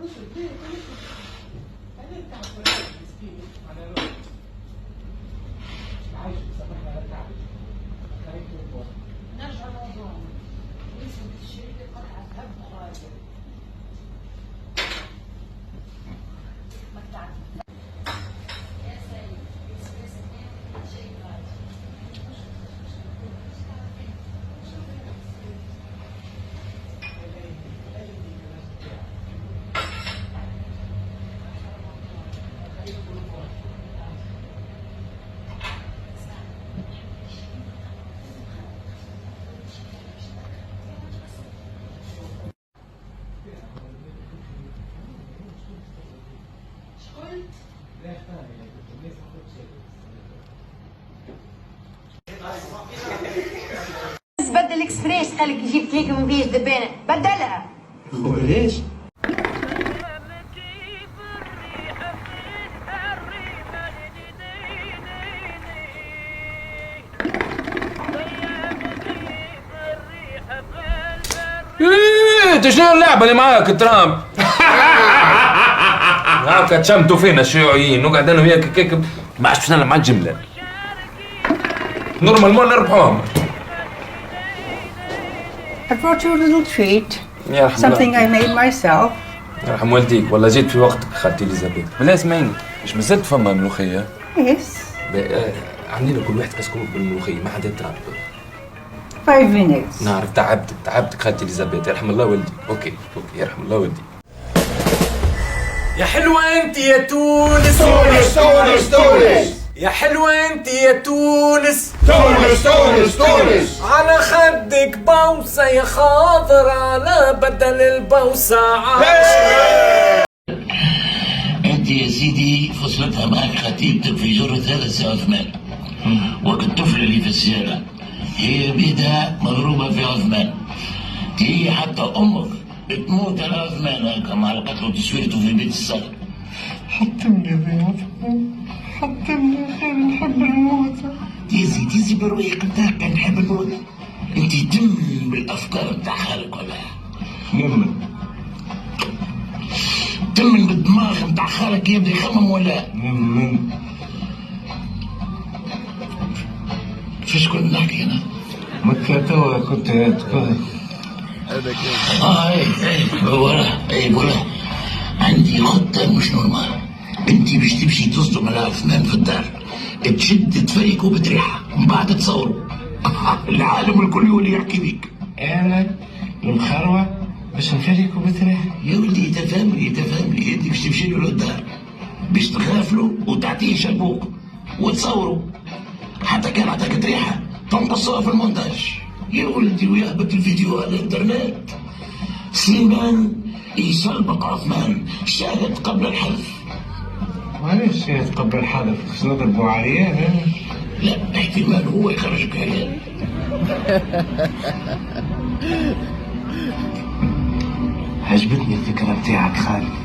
نرجع لموضوعنا. نسبة الشركة قطعت هب خالد. ما تعرف. يا سيد، شيء غالي. بدل اكسبريس قالك يجيب كيكه ما فيهاش دبانه بدلها. وليش؟ انت شنو اللعبه اللي معاك ترامب؟ هاكا تشمتوا فينا الشيوعيين نقعد انا وياك كيك ما عادش نلعب مع الجمله نورمالمون نربحوهم. I brought you a little treat. يرحم Something الله. I made myself. يرحم والديك والله جيت في وقتك خالتي اليزابيث. بالله اسمعيني مش مازلت فما ملوخيه؟ Yes. عاملين لكل واحد كاس كوب بالملوخيه ما حدا ترامب. 5 minutes. نعرف تعبتك خالتي اليزابيث يرحم الله والدي. اوكي يرحم الله والدي. يا حلوة انت يا تونس تونس تونس تونس يا حلوة انت يا تونس تونس تونس تونس على خدك بوسة يا خاضر على بدل البوسة عاش. انت يا سيدي فصلتها معك خطيبتك في جرة 3 عثمان وقت الطفل اللي في السيارة هي بيدها مضروبة في عثمان هي حتى امك تموت على عثمان هكا مع القتل وتسويرته في بيت الصقر. حطمني يا عثمان حطمني يا خير نحب الموت. تيزي برويك نتاعك نحب الموت. انت تم بالافكار نتاع خالك ولا تم بالدماغ نتاع خالك يبدا يخمم ولا فاش كنت نحكي انا؟ مكة توا كنت تقول وراه عندي خطة مش نورمال. انت باش تمشي تصدم على عثمان في الدار تشد تفريكوا بتريحة من بعد تصوروا العالم الكل يولي يحكي بيك. انا المخروة باش نفركوا بتريحة. يا ولدي تفهمني انت باش تمشي له للدار باش تغافلوا وتعطيه شبوك وتصوروا حتى كان عطاك ريحة تنقصها في المونتاج يا ولدي ويهبط الفيديو على الانترنت. سليمان يسلبق عثمان شاهد قبل الحلف. معليش قبل الحلف باش نضربوا عريان. لا احتمال هو يخرجك عريان. عجبتني الفكرة بتاعك خالد.